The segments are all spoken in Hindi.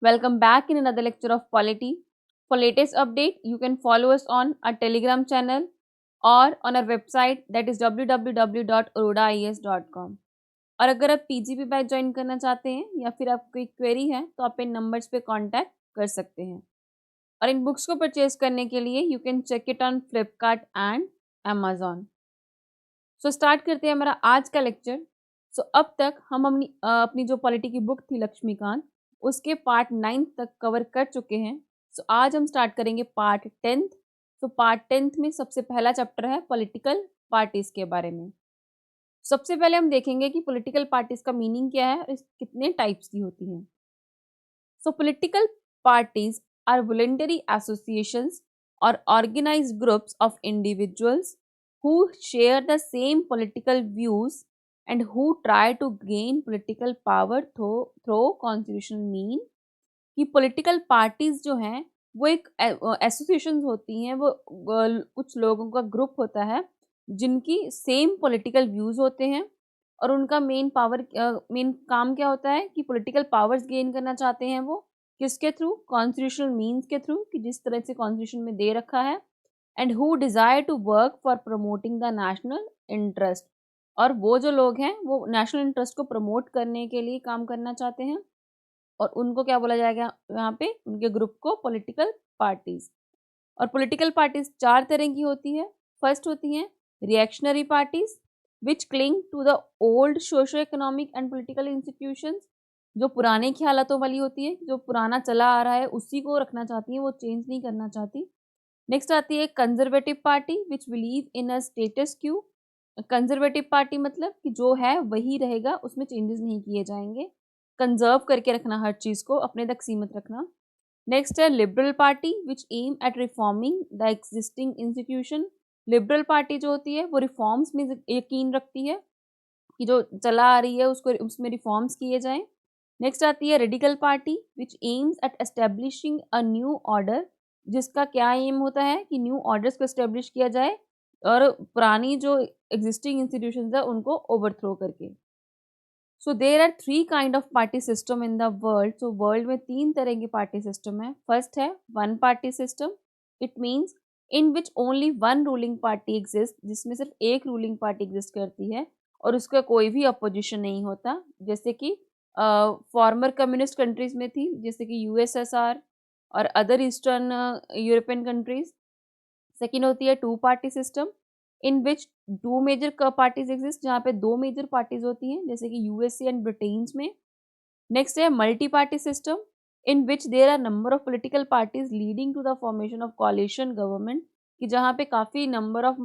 Welcome back in another lecture of polity. For latest update, you can follow us on our Telegram channel or on our website that is www.orodaIAS.com. और अगर आप पीजीपी बैच ज्वाइन करना चाहते हैं या फिर आपको कोई क्वेरी है तो आप इन नंबर्स पे कांटेक्ट कर सकते हैं। और इन बुक्स को परचेज करने के लिए you can check it on Flipkart and Amazon. So start करते हैं हमारा आज का लेक्चर। सो अब तक हम अपनी जो पॉलिटी की बुक थी लक्ष्मीकांत, उसके पार्ट 9 तक कवर कर चुके हैं। सो आज हम स्टार्ट करेंगे पार्ट 10। सो पार्ट 10 में सबसे पहला चैप्टर है पॉलिटिकल पार्टीज के बारे में। सबसे पहले हम देखेंगे कि पॉलिटिकल पार्टीज का मीनिंग क्या है और कितने टाइप्स की होती हैं। So political parties are voluntary associations और organised groups of individuals who share the same political views and who try to gain political power through constitutional mean। कि political parties जो हैं वो एक एसोसिएशंस होती हैं, वो कुछ लोगों का ग्रुप होता है जिनकी सेम पॉलिटिकल व्यूज़ होते हैं और उनका मेन काम क्या होता है कि पॉलिटिकल पावर्स गेन करना चाहते हैं। वो किसके थ्रू? कॉन्स्टिट्यूशनल मीन्स के थ्रू, कि जिस तरह से कॉन्स्टिट्यूशन में दे रखा है। And who desire to work for promoting the national interest, और वो जो लोग हैं वो नेशनल इंटरेस्ट को प्रमोट करने के लिए काम करना चाहते हैं, और उनको क्या बोला जाएगा यहाँ पे? उनके ग्रुप को पॉलिटिकल पार्टीज। और पॉलिटिकल पार्टीज 4 तरह की होती है। फर्स्ट होती हैं reactionary parties which cling to the old socio economic and political institutions, जो पुराने ख्यालातों वाली होती है, जो पुराना चला आ रहा है उसी को रखना चाहती है, वो चेंज नहीं करना चाहती। नेक्स्ट आती है conservative party which believe in a status Q. Conservative party मतलब कि जो है वही रहेगा, उसमें चेंजेस नहीं किए जाएंगे, कंजर्व करके रखना, हर चीज़ को अपने तक सीमित रखना। नेक्स्ट है liberal party which aim at reforming the existing institution. Liberal party जो होती है वो रिफॉर्म्स में यकीन रखती है कि जो चला आ रही है उसको उसमें रिफॉर्म्स किए जाएं। नेक्स्ट आती है radical party which aims at establishing a new order, जिसका क्या एम होता है कि न्यू ऑर्डर्स को एस्टेब्लिश किया जाए और पुरानी जो एग्जिस्टिंग इंस्टीट्यूशंस है उनको ओवरथ्रो करके। So there are 3 kind of party system in the world. So world में 3 तरह की पार्टी सिस्टम है। फर्स्ट है one party system. It means in which only one ruling party exist, जिसमें सिर्फ एक रूलिंग पार्टी एग्जिस्ट करती है और उसका कोई भी अपोजिशन नहीं होता, जैसे कि फॉर्मर कम्युनिस्ट कंट्रीज में थी, जैसे कि यूएसएसआर और other eastern European countries. Second होती है two party system in which two major parties exist, जहाँ पे 2 मेजर पार्टीज होती हैं, जैसे कि यूएसए एंड ब्रिटेन में। नेक्स्ट है multi party system in which there are number of political parties leading to the formation of coalition government, कि जहाँ पे काफ़ी number of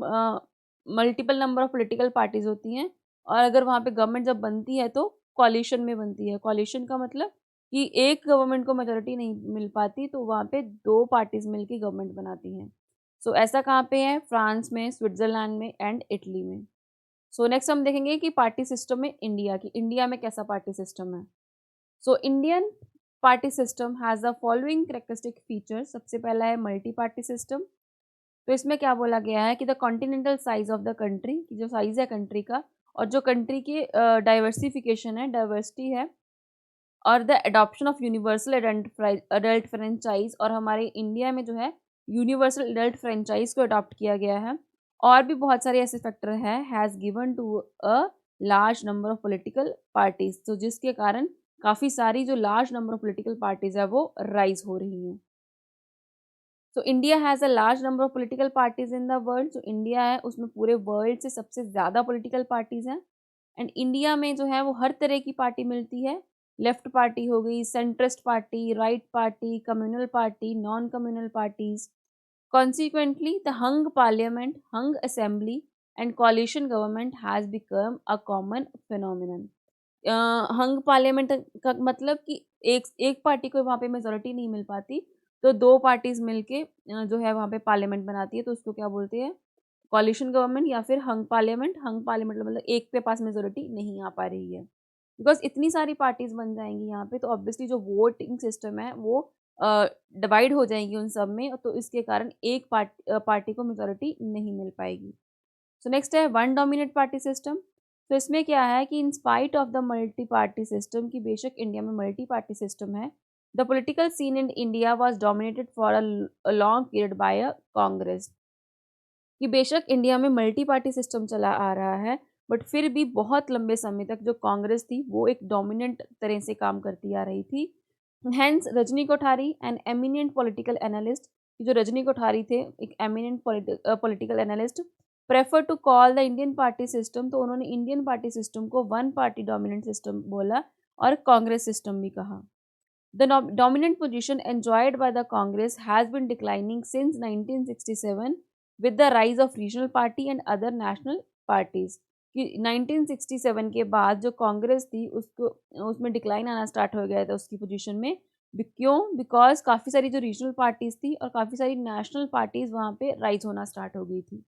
multiple number of political parties होती हैं, और अगर वहाँ पे गवर्नमेंट जब बनती है तो कॉलिशन में बनती है। कॉलिशन का मतलब कि एक गवर्नमेंट को मेजोरिटी नहीं मिल पाती, तो वहाँ पे 2 पार्टीज मिलकर गवर्नमेंट बनाती हैं। सो ऐसा कहाँ पे है? फ्रांस में, स्विट्जरलैंड में एंड इटली में। सो नेक्स्ट हम देखेंगे कि पार्टी सिस्टम में इंडिया की, इंडिया में कैसा पार्टी सिस्टम है। So Indian party system has the following characteristic features. सबसे पहला है मल्टी पार्टी सिस्टम। तो इसमें क्या बोला गया है कि the continental size of the country, की जो साइज है कंट्री का और जो कंट्री की डाइवर्सिफिकेशन है, डाइवर्सिटी है, और the adoption of universal adult franchise, और हमारे इंडिया में जो है यूनिवर्सल अडल्ट फ्रेंचाइज को अडॉप्ट किया गया है। और भी बहुत सारे ऐसे फैक्टर हैं, has given to a large number of political parties, तो जिसके कारण काफ़ी सारी जो large number of political parties है वो राइज हो रही हैं। So India has a large number of political parties in the world. जो इंडिया है उसमें पूरे वर्ल्ड से सबसे ज़्यादा पॉलिटिकल पार्टीज हैं। एंड इंडिया में जो है वो हर तरह की पार्टी मिलती है। लेफ्ट पार्टी हो गई, centrist party, right party, communal party, non communal parties. Consequently the hung parliament, hung assembly and coalition government has become a common phenomenon. Hung parliament का मतलब कि एक एक पार्टी को वहाँ पे मेजोरिटी नहीं मिल पाती, तो 2 पार्टीज मिलके जो है वहाँ पे पार्लियामेंट बनाती है, तो उसको क्या बोलते हैं? कॉलिशन गवर्नमेंट या फिर हंग पार्लियामेंट। हंग पार्लियामेंट मतलब एक के पास मेजोरिटी नहीं आ पा रही है, बिकॉज इतनी सारी पार्टीज बन जाएंगी यहाँ पे, तो ऑब्वियसली जो वोटिंग सिस्टम है वो डिवाइड हो जाएंगी उन सब में, तो इसके कारण एक पार्टी को मेजोरिटी नहीं मिल पाएगी। सो नेक्स्ट है वन डोमिनेट पार्टी सिस्टम। तो इसमें क्या है कि in spite of the multi party system, की बेशक इंडिया में मल्टी पार्टी सिस्टम है, The political scene in India was dominated for a long period by a Congress. कि बेशक इंडिया में मल्टी पार्टी सिस्टम चला आ रहा है, बट फिर भी बहुत लंबे समय तक जो कांग्रेस थी वो एक डोमिनेंट तरह से काम करती आ रही थी. Hence Rajni Kothari an eminent political analyst, जो रजनी कोठारी थे एक eminent political analyst, prefer to call the Indian party system, तो उन्होंने इंडियन पार्टी सिस्टम को वन पार्टी डोमिनेंट सिस्टम बोला और कांग्रेस सिस्टम भी कहा. The dominant position enjoyed by the Congress has been declining since 1967 with the rise of regional party and other national parties. कि 1967 के बाद जो कांग्रेस थी उसको उसमें डिक्लाइन आना स्टार्ट हो गया था उसकी पोजीशन में. क्यों? बिकॉज काफ़ी सारी जो रीजनल पार्टीज थी और काफ़ी सारी नेशनल पार्टीज वहाँ पे राइज होना स्टार्ट हो गई थी.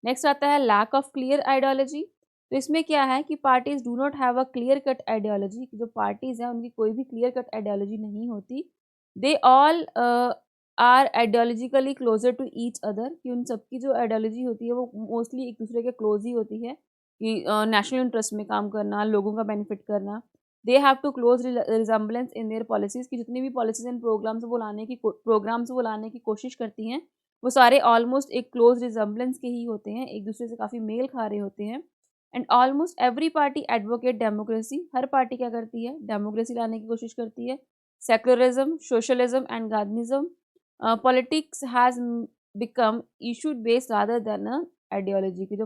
नेक्स्ट आता है लैक ऑफ क्लियर आइडियोलॉजी. तो इसमें क्या है कि parties do not have a clear cut ideology. जो पार्टीज हैं उनकी कोई भी क्लियर कट आइडियोलॉजी नहीं होती. They all are ideologically closer to each other, कि उन सबकी जो आइडियोलॉजी होती है वो मोस्टली एक दूसरे के क्लोज ही होती है, कि नेशनल इंटरेस्ट में काम करना, लोगों का बेनिफिट करना. They have to close resemblance in their policies, की जितनी भी पॉलिसीज एंड प्रोग्राम्स वो लाने की कोशिश करती हैं वो सारे ऑलमोस्ट एक क्लोज रिजम्बलेंस के ही होते हैं, एक दूसरे से काफ़ी मेल खा रहे होते हैं. And almost every party advocate democracy. हर पार्टी क्या करती है? डेमोक्रेसी लाने की कोशिश करती है. Secularism, socialism and gardenism. Politics has become issue based rather than ideology. की जो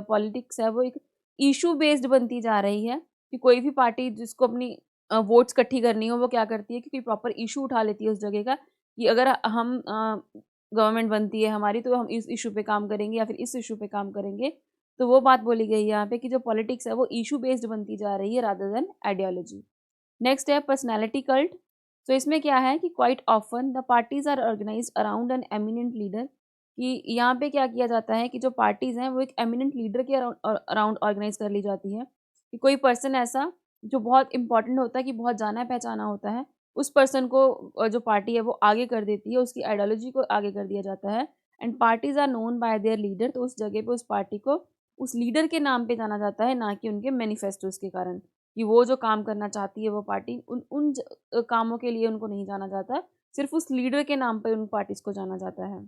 पॉलिटिक्स है वो एक इशू बेस्ड बनती जा रही है, कि कोई भी पार्टी जिसको अपनी वोट्स इकट्ठी करनी हो वो क्या करती है कि कोई प्रॉपर इशू उठा लेती है उस जगह का, कि अगर हम गवर्नमेंट बनती है हमारी तो हम इस इशू पे काम करेंगे या फिर इस इशू पे काम करेंगे. तो वो बात बोली गई है यहाँ पे कि जो पॉलिटिक्स है वो इशू बेस्ड बनती जा रही है रादर देन आइडियोलॉजी. नेक्स्ट है पर्सनैलिटी कल्ट. तो इसमें क्या है कि quite often the parties are organise around an eminent leader. कि यहाँ पे क्या किया जाता है कि जो पार्टीज हैं वो एक एमिनेंट लीडर के अराउंड ऑर्गेनाइज कर ली जाती है, कि कोई पर्सन ऐसा जो बहुत इंपॉर्टेंट होता है, कि बहुत जाना पहचाना होता है, उस पर्सन को जो पार्टी है वो आगे कर देती है, उसकी आइडियोलॉजी को आगे कर दिया जाता है. And parties are known by their leader. तो उस जगह पे उस पार्टी को उस लीडर के नाम पे जाना जाता है, ना कि उनके मैनिफेस्टोज के कारण, कि वो जो काम करना चाहती है वो पार्टी उन उन कामों के लिए उनको नहीं जाना जाता, सिर्फ उस लीडर के नाम पे उन पार्टीज को जाना जाता है.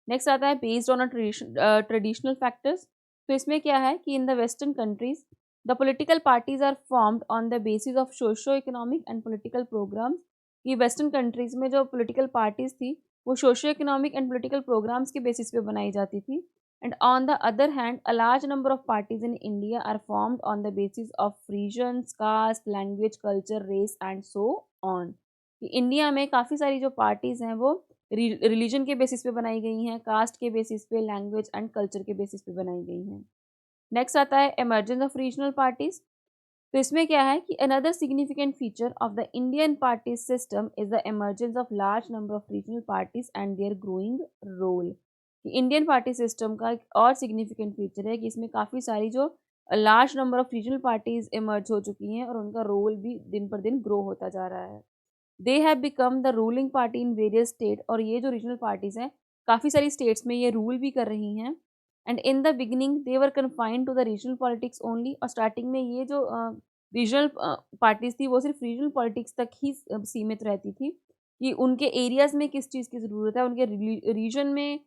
नेक्स्ट आता है बेस्ड ऑन ट्रेडिशनल फैक्टर्स. तो इसमें क्या है कि in the western countries the political parties are formed on the basis of socio economic and political programmes. कि वेस्टर्न कंट्रीज में जो पॉलिटिकल पार्टीज थी वो socio economic and political programmes के बेसिस पे बनाई जाती थी. And on the other hand, a large number of parties in India are formed on the basis of regions, caste, language, culture, race and so on. कि इंडिया में काफ़ी सारी जो पार्टीज़ हैं वो रिलीजन के बेसिस पे बनाई गई हैं, कास्ट के बेसिस पे, लैंग्वेज एंड कल्चर के बेसिस पे बनाई गई हैं. नेक्स्ट आता है एमर्जेंस ऑफ रीजनल पार्टीज़. तो इसमें क्या है कि another significant feature of the Indian party system is the emergence of large number of regional parties and their growing role. Indian party system का एक और सिग्निफिकेंट फीचर है कि इसमें काफ़ी सारी जो large number of regional parties emerge हो चुकी हैं और उनका रोल भी दिन पर दिन ग्रो होता जा रहा है. They have become the ruling party in various state. और ये जो रीजनल पार्टीज़ हैं काफ़ी सारी स्टेट्स में ये रूल भी कर रही हैं. And in the beginning they were confined to the regional politics only. और स्टार्टिंग में ये जो रीजनल पार्टीज़ थी वो सिर्फ रीजनल पॉलिटिक्स तक ही सीमित रहती थी, कि उनके एरियाज़ में किस चीज़ की ज़रूरत है, उनके रीजन में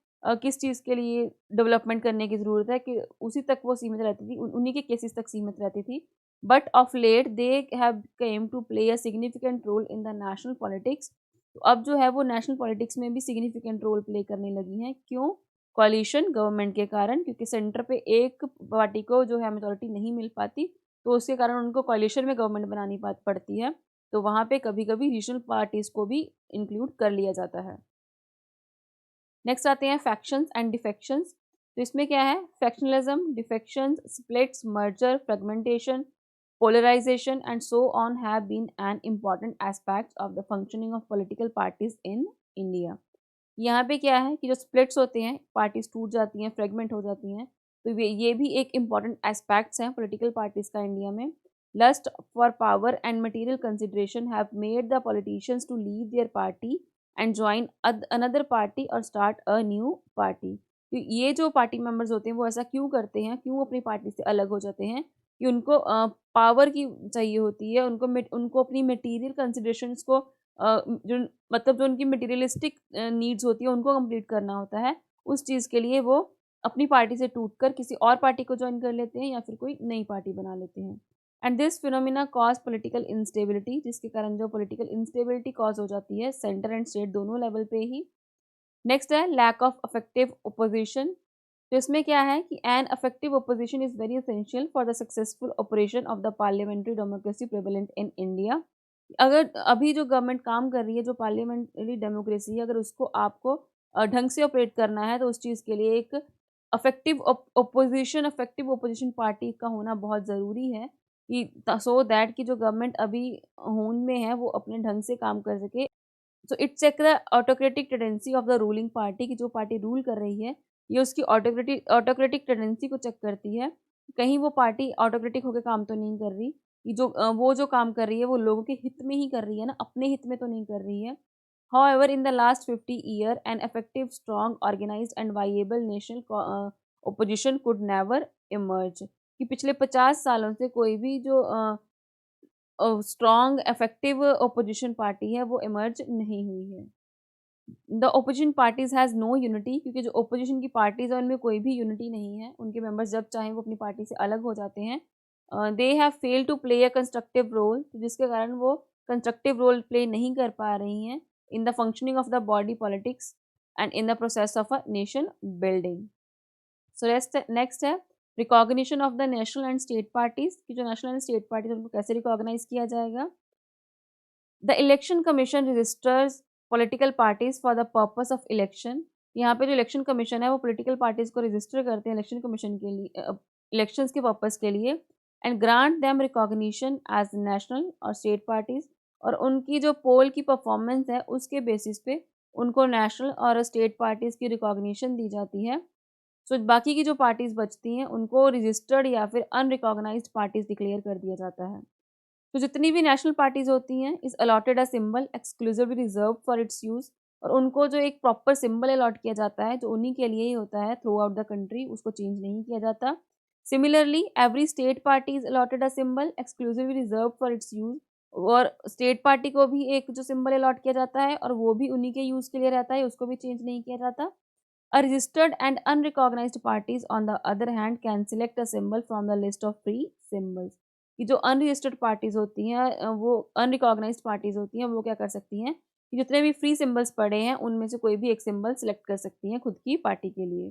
किस चीज़ के लिए डेवलपमेंट करने की ज़रूरत है, कि उसी तक वो सीमित रहती थी, उन्हीं के केसेस तक सीमित रहती थी. But of late they have came to play a significant role in the national politics. तो अब जो है वो नेशनल पॉलिटिक्स में भी सिग्निफिकेंट रोल प्ले करने लगी हैं. क्यों? कोalition गवर्नमेंट के कारण, क्योंकि सेंटर पे एक पार्टी को जो है मेजॉरिटी नहीं मिल पाती, तो उसके कारण उनको कोalition में गवर्नमेंट बनानी पड़ती है. तो वहाँ पे कभी कभी रीजनल पार्टीज़ को भी इंक्लूड कर लिया जाता है. नेक्स्ट आते हैं फैक्शंस एंड डिफेक्शंस. तो इसमें क्या है? Factionalism, defections, splits, merger, fragmentation, polarization and so on have been an important aspect of the functioning of political parties in India. यहाँ पे क्या है कि जो स्प्लिट्स होते हैं, पार्टीज टूट जाती हैं, फ्रेगमेंट हो जाती हैं, तो ये भी एक इम्पॉर्टेंट एस्पेक्ट्स हैं पॉलिटिकल पार्टीज का इंडिया में. Lust for power and material consideration have made the politicians to leave their party and join another party और स्टार्ट अ न्यू पार्टी. तो ये जो पार्टी मेंबर्स होते हैं वो ऐसा क्यों करते हैं, क्यों अपनी पार्टी से अलग हो जाते हैं? कि उनको पावर की चाहिए होती है, उनको अपनी मटेरियल कंसिडरेशंस को जो मतलब जो उनकी मटेरियलिस्टिक नीड्स होती है उनको कंप्लीट करना होता है, उस चीज़ के लिए वो अपनी पार्टी से टूटकर किसी और पार्टी को ज्वाइन कर लेते हैं या फिर कोई नई पार्टी बना लेते हैं। And this phenomena cause political instability, जिसके कारण जो पॉलिटिकल इंस्टेबिलिटी कॉज हो जाती है सेंटर एंड स्टेट दोनों लेवल पे ही। नेक्स्ट है लैक ऑफ अफेक्टिव ओपोजिशन। तो इसमें क्या है कि an effective opposition is very essential for the successful operation of the parliamentary democracy prevalent in India. अगर अभी जो गवर्नमेंट काम कर रही है, जो पार्लियामेंट्री डेमोक्रेसी है, अगर उसको आपको ढंग से ऑपरेट करना है तो उस चीज़ के लिए एक अफेक्टिव ओपोजिशन पार्टी का होना बहुत ज़रूरी है कि सो दैट कि जो गवर्नमेंट अभी होंद में है वो अपने ढंग से काम कर सके। So it check the autocratic tendency of the ruling party, की जो पार्टी रूल कर रही है ये उसकी ऑटोक्रेटिक टेंडेंसी को चेक करती है, कहीं वो पार्टी ऑटोक्रेटिक होकर काम तो नहीं कर रही, कि जो वो जो काम कर रही है वो लोगों के हित में ही कर रही है ना, अपने हित में तो नहीं कर रही है। However, in the last 50 year, an effective, strong, organized and viable national opposition could never emerge। कि पिछले 50 सालों से कोई भी जो स्ट्रॉन्ग इफेक्टिव ओपोजिशन पार्टी है वो इमर्ज नहीं हुई है। The opposition parties has no unity, क्योंकि जो ओपोजिशन की पार्टीज है उनमें कोई भी यूनिटी नहीं है, उनके मेंबर्स जब चाहें वो अपनी पार्टी से अलग हो जाते हैं। They have fail to play a constructive role, जिसके कारण वो कंस्ट्रक्टिव रोल प्ले नहीं कर पा रही हैं in the functioning of the body politics and in the process of a nation building. So next है recognition of the national and state parties, की जो नेशनल एंड स्टेट पार्टीज उनको कैसे रिकॉग्नाइज किया जाएगा। The election commission registers political parties for the purpose of election. यहाँ पे जो इलेक्शन कमीशन है वो पॉलिटिकल पार्टीज को रजिस्टर करते हैं इलेक्शन कमीशन के लिए, इलेक्शंस के पर्पस के लिए। And grant them recognition as national और स्टेट पार्टीज, और उनकी जो पोल की परफॉर्मेंस है उसके बेसिस पे उनको नेशनल और स्टेट पार्टीज की रिकॉग्निशन दी जाती है। सो बाकी की जो पार्टीज बचती हैं उनको रजिस्टर्ड या फिर अनरिकॉग्नाइज्ड पार्टीज डिक्लेयर कर दिया जाता है। तो जितनी भी नेशनल पार्टीज होती हैं इस allotted a symbol exclusively reserve for its use, और उनको जो एक प्रॉपर सिंबल अलॉट किया जाता है जो उन्हीं के लिए ही होता है थ्रू आउट द कंट्री, उसको चेंज नहीं किया जाता। Similarly every state party is allotted a symbol exclusively reserve for its use, और स्टेट पार्टी को भी एक जो सिंबल अलॉट किया जाता है और वो भी उन्हीं के यूज के लिए रहता है, उसको भी चेंज नहीं किया जाता। A registered and unrecognized parties, on the other hand, can select a symbol from the list of free symbols। कि जो अनरजिस्टर्ड पार्टीज होती हैं वो अनरिकॉग्नाइज्ड पार्टीज होती हैं, वो क्या कर सकती हैं कि जितने भी फ्री सिंबल्स पड़े हैं उनमें से कोई भी एक सिंबल सेलेक्ट कर सकती हैं खुद की पार्टी के लिए।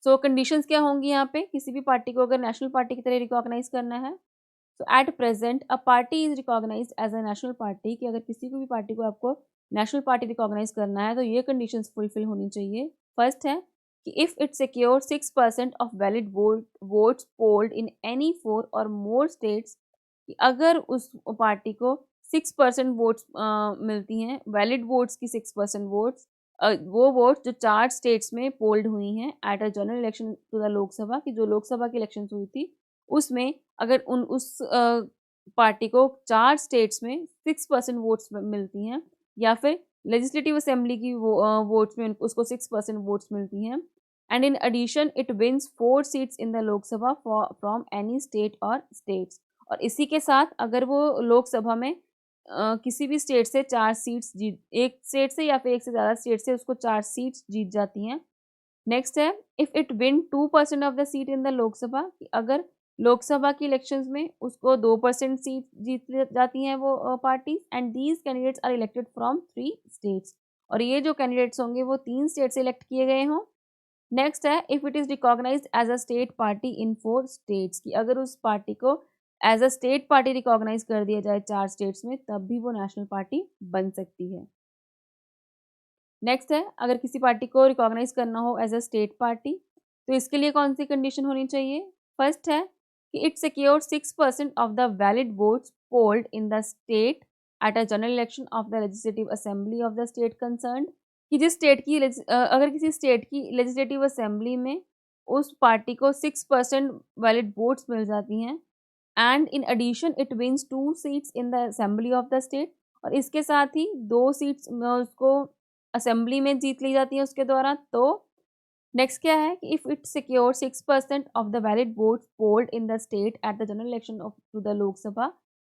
सो कंडीशंस क्या होंगी यहाँ पे, किसी भी पार्टी को अगर नेशनल पार्टी की तरह रिकॉग्नाइज करना है। So at present a party is recognised as a national party, कि अगर किसी को भी पार्टी को आपको नेशनल पार्टी रिकॉग्नाइज करना है तो ये कंडीशंस फुलफिल होनी चाहिए। फर्स्ट है कि if it secure 6% of valid votes polled in any 4 और मोर स्टेट्स, कि अगर उस पार्टी को 6% वोट्स मिलती हैं, वैलिड वोट्स की 6% वोट्स, वो वोट्स जो 4 स्टेट्स में पोल्ड हुई हैं at a general election to the Lok Sabha, की जो लोकसभा की इलेक्शन हुई थी उसमें अगर उस पार्टी को 4 स्टेट्स में 6% वोट्स मिलती हैं, या फिर लेजिस्लेटिव असेंबली की वोट्स में उसको 6% वोट्स मिलती हैं, and in addition it wins 4 seats in the Lok Sabha from any state और स्टेट्स, और इसी के साथ अगर वो लोकसभा में किसी भी स्टेट से 4 सीट्स जीत, एक स्टेट से या फिर एक से ज़्यादा स्टेट से उसको 4 सीट्स जीत जाती हैं। नेक्स्ट है if it win 2% of the seat in the Lok Sabha, अगर लोकसभा की इलेक्शंस में उसको 2% सीट जीत जाती हैं वो parties, and these candidates are elected from 3 states, और ये जो कैंडिडेट्स होंगे वो 3 स्टेट से इलेक्ट किए गए हों। नेक्स्ट है if it is recognised as a state party in 4 states, की अगर उस पार्टी को as a state party recognise कर दिया जाए 4 स्टेट्स में तब भी वो नेशनल पार्टी बन सकती है। नेक्स्ट है अगर किसी पार्टी को रिकॉग्नाइज करना हो एज अ स्टेट पार्टी तो इसके लिए कौन सी कंडीशन होनी चाहिए। फर्स्ट है कि it secure 6% of the valid votes polled in the state eight a general election of the legislative assembly of the state concern, कि जिस स्टेट की अगर किसी स्टेट की लेजिस्लेटिव असेंबली में उस पार्टी को 6% वैलिड वोट्स मिल जाती हैं, and in addition it wins 2 seats in the assembly of the state, और इसके साथ ही 2 सीट्स उसको असेंबली में जीत ली जाती है उसके द्वारा, तो नेक्स्ट क्या है कि if it secure 6% of the valid votes polled in the state at the general election of to the Lok Sabha,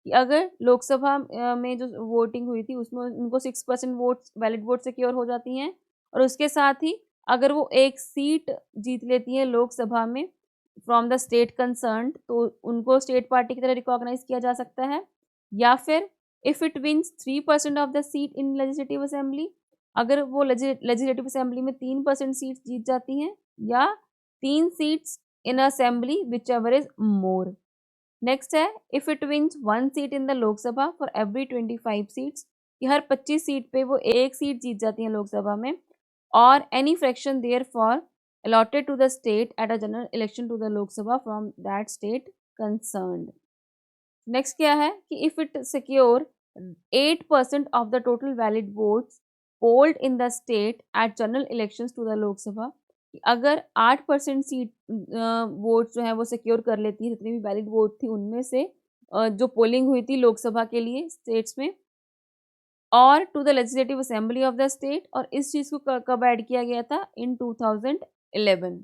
कि अगर लोकसभा में जो वोटिंग हुई थी उसमें उनको 6% वोट्स वैलिड वोट सिक्योर हो जाती हैं, और उसके साथ ही अगर वो एक सीट जीत लेती है लोकसभा में फ्रॉम द स्टेट कंसर्न, तो उनको स्टेट पार्टी की तरह रिकॉग्नाइज किया जा सकता है। या फिर if it wins 3% of the seat in legislative assembly, अगर वो लेजिस्लेटिव असेंबली में 3% सीट्स जीत जाती हैं, या 3 seats in assembly whichever is more. Next है if it wins 1 seat in the Lok Sabha for every 25 seats, कि हर 25 सीट पे वो एक सीट जीत जाती हैं लोकसभा में, और any fraction therefore allotted to the state at a general election to the Lok Sabha from that state concerned. Next क्या है कि if it secure 8% of the total valid votes polled in the state at general elections to the Lok Sabha, अगर 8% सीट वोट जो है वो सिक्योर कर लेती है, जितनी भी वैलिड वोट थी उनमें से जो पोलिंग हुई थी लोकसभा के लिए स्टेट्स में, और to the legislative assembly of the state, और इस चीज़ को कब ऐड किया गया था, इन 2011।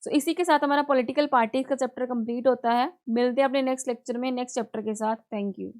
सो इसी के साथ हमारा पॉलिटिकल पार्टीज का चैप्टर कंप्लीट होता है। मिलते हैं अपने नेक्स्ट लेक्चर में नेक्स्ट चैप्टर के साथ। Thank you.